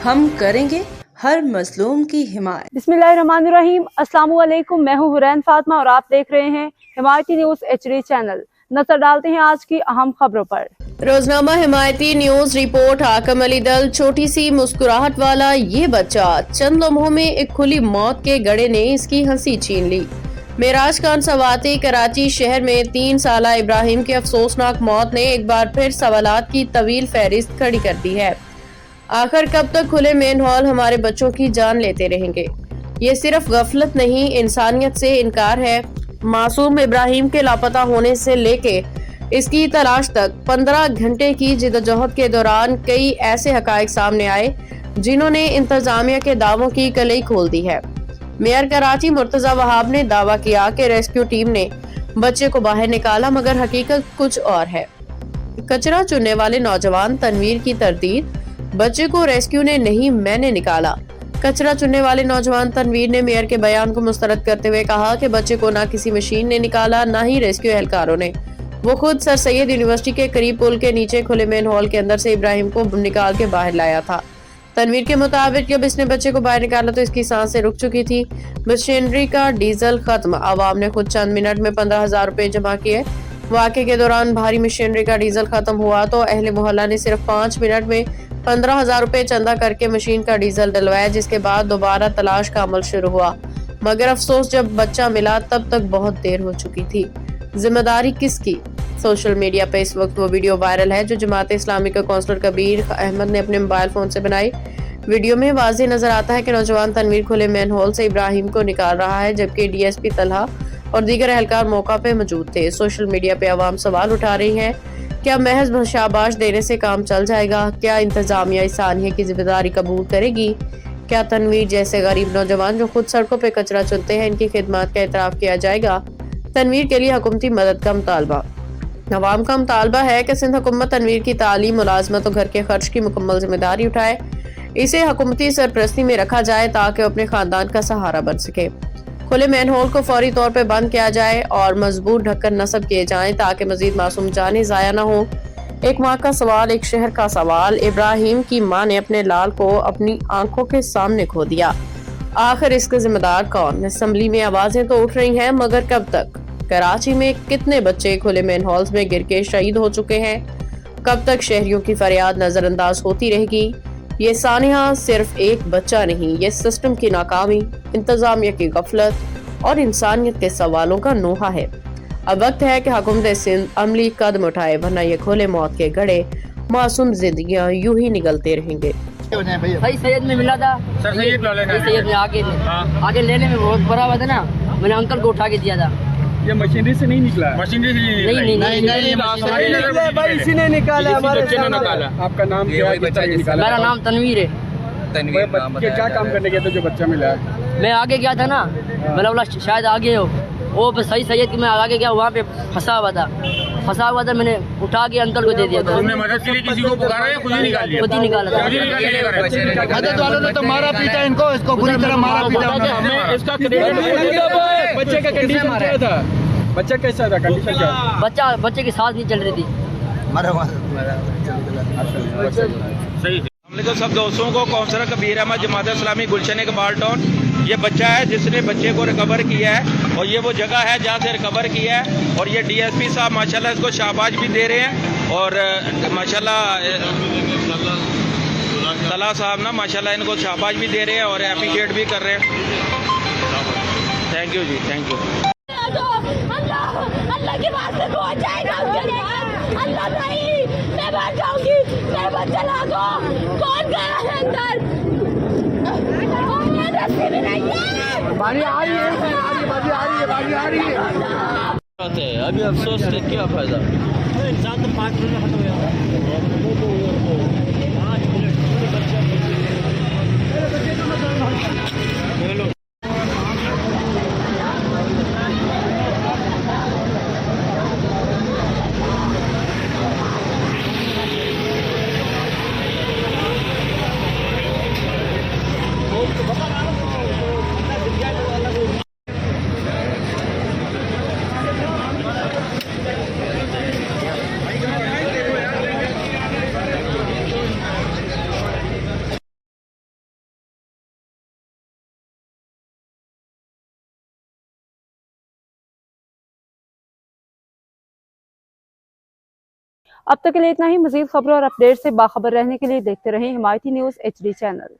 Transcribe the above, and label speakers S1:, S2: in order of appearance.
S1: हम करेंगे हर मजलूम की हिमायत।
S2: बिस्मिल्लाहिर्रहमानिर्रहीम। अस्सलाम वालेकुम। मैं हूँ हुरैन फातिमा और आप देख रहे हैं हिमायती न्यूज HD चैनल। नजर डालते हैं आज की अहम खबरों पर।
S3: रोजनामा हिमायती न्यूज रिपोर्ट। हाकम अली दल, छोटी सी मुस्कुराहट वाला ये बच्चा, चंद लम्हों में एक खुली मौत के गड़े ने इसकी हंसी छीन ली। मेराज खान सवाती, कराची शहर में 3 साला इब्राहिम की अफसोसनाक मौत ने एक बार फिर सवालात की तवील फहरिस्त खड़ी कर दी है। आखिर कब तक खुले मेन हॉल हमारे बच्चों की जान लेते रहेंगे? ये सिर्फ गफलत नहीं, इंसानियत से इनकार है। मासूम इब्राहिम के लापता होने से लेके इसकी तलाश तक 15 घंटे की जिदोजहद के दौरान कई ऐसे हकायक सामने आए जिन्होंने इंतजामिया के दावों की कलई खोल दी है। मेयर कराची मुर्तजा वहाब ने दावा किया कि रेस्क्यू टीम ने बच्चे को बाहर निकाला, मगर हकीकत कुछ और है। कचरा चुनने वाले नौजवान तनवीर की तरदीद, बच्चे को रेस्क्यू ने नहीं, मैंने निकाला। कचरा चुनने वाले नौजवान तनवीर ने मेयर के बयान को मुस्तरद करते हुए कहा कि बच्चे को ना किसी मशीन ने निकाला, ना ही रेस्क्यू एहलकारों ने। वो खुद सर सैयद यूनिवर्सिटी के करीब पुल के नीचे खुले मेन हॉल के अंदर से इब्राहिम को निकाल के बाहर लाया था। तनवीर के मुताबिक जब इसने बच्चे को बाहर निकाला तो इसकी सांसें रुक चुकी थी। मशीनरी का डीजल खत्म। आवाम ने खुद चंद मिनट में 15,000 रुपए जमा किए। वाक़े के दौरान भारी मशीनरी का डीजल खत्म हुआ तो अहले मोहल्ला ने सिर्फ 5 मिनट में 15,000 रुपए चंदा करके मशीन का डीजल डलवाया, जिसके बाद दोबारा तलाश का अमल शुरू हुआ। मगर अफसोस, जब बच्चा मिला तब तक बहुत देर हो चुकी थी। जिम्मेदारी किसकी? सोशल मीडिया पे इस वक्त वो वीडियो वायरल है जो जमात इस्लामी का काउंसलर कबीर अहमद ने अपने मोबाइल फोन से बनाई। वीडियो में वाज़ेह नजर आता है कि नौजवान तनवीर खुले मेन हॉल से इब्राहिम को निकाल रहा है, जबकि DSP तलहा और दीगर एहलकार मौका पे मौजूद थे। सोशल मीडिया पे आवाम सवाल उठा रही है, क्या महज शाबाश देने से काम चल जाएगा? क्या इंतजामिया इस सानिया की जिम्मेदारी कबूल करेगी? क्या तनवीर जैसे गरीब नौजवान जो खुद सड़कों पे कचरा चुनते हैं, इनकी खिदमत का एतराफ किया जाएगा? तनवीर के लिए हुकूमती मदद का मुतालबा। अवाम का मुतालबा है कि सिंध हुकूमत तनवीर की तालीम, मुलाजमत और घर के खर्च की मुकम्मल जिम्मेदारी उठाए। इसे हुकूमती सरपरस्ती में रखा जाए ताकि अपने खानदान का सहारा बन सके। खुले मैन होल को फौरी तौर पर बंद किया जाए और मजबूत ढक्कन नस्ब किए जाएं ताकि मजीद मासूम जानें ज़ाया न हो। एक माँ का सवाल, एक शहर का सवाल। इब्राहिम की माँ ने अपने लाल को अपनी आंखों के सामने खो दिया। आखिर इसके जिम्मेदार कौन? असेंबली में आवाजें तो उठ रही हैं, मगर कब तक? कराची में कितने बच्चे खुले मेन हॉल्स में गिर के शहीद हो चुके हैं? कब तक शहरियों की फरियाद नजरअंदाज होती रहेगी? ये सानिया सिर्फ एक बच्चा नहीं, ये सिस्टम की नाकामी, इंतजामिया की गफलत और इंसानियत के सवालों का नोहा है। अब वक्त है कि हुकूमत सिंध अमली कदम उठाए, वरना ये खुले मौत के गड़े मासूम जिंदगियां यूं ही निगलते रहेंगे।
S4: भाई सैयद में मिला था, सैयद में आगे लेने में बहुत बड़ा हुआ था ना, मैंने अंकल को उठा के दिया था।
S5: ये मशीनरी से नहीं निकला? मशीनरी से नहीं, भाई इसी ने निकाला, हमारे बच्चे ने निकाला। आपका नाम क्या है?
S4: मेरा नाम तनवीर है।
S5: क्या काम करने गया था जो बच्चा मिला?
S4: मैं आगे गया था ना, मैंने बोला शायद आगे हो, वो सही सैयद कि मैं आगे गया, वहाँ पे फंसा हुआ था, मैंने उठा के अंकल को दे दिया था।
S5: तुमने मदद के लिए किसी को पुकारा या खुद ही निकाल लिया?
S4: खुद ही निकाला था।
S5: मदद वालों ने तो मारा पीटा इसको बुरी तरह मारा पीटा। बच्चे का कंडीशन क्या था? बच्चा कैसा था? कंडीशन क्या?
S4: बच्चे की सांस नहीं चल रही थी।
S5: सही। सब दोस्तों को काउंसलर कबीर अहमद, जमात इस्लामी गुलशन इकबाल टाउन, ये बच्चा है जिसने बच्चे को रिकवर किया है और ये वो जगह है जहाँ से रिकवर किया है। और ये DSP साहब माशाल्लाह इसको शाबाश भी दे रहे हैं और माशाल्लाह तला साहब ना माशाल्लाह इनको शाबाश भी दे रहे हैं और एप्रिशिएट भी कर रहे हैं। थैंक यू जी, थैंक यू।
S6: अल्लाह के वास्ते को जाएगा अल्लाह नहीं, मैं मर जाऊंगी, मेरा बच्चा ला दो। कौन गया है अंदर? रस्सी भी नहीं है।
S5: बारी आ रही है।
S7: अभी अफसोस से क्या फायदा? इंसान तो 5 मिनट में खत्म हो जाता।
S2: अब तक के लिए इतना ही। मजीद खबरों और अपडेट से बाखबर रहने के लिए देखते रहें हिमायती न्यूज़ HD चैनल।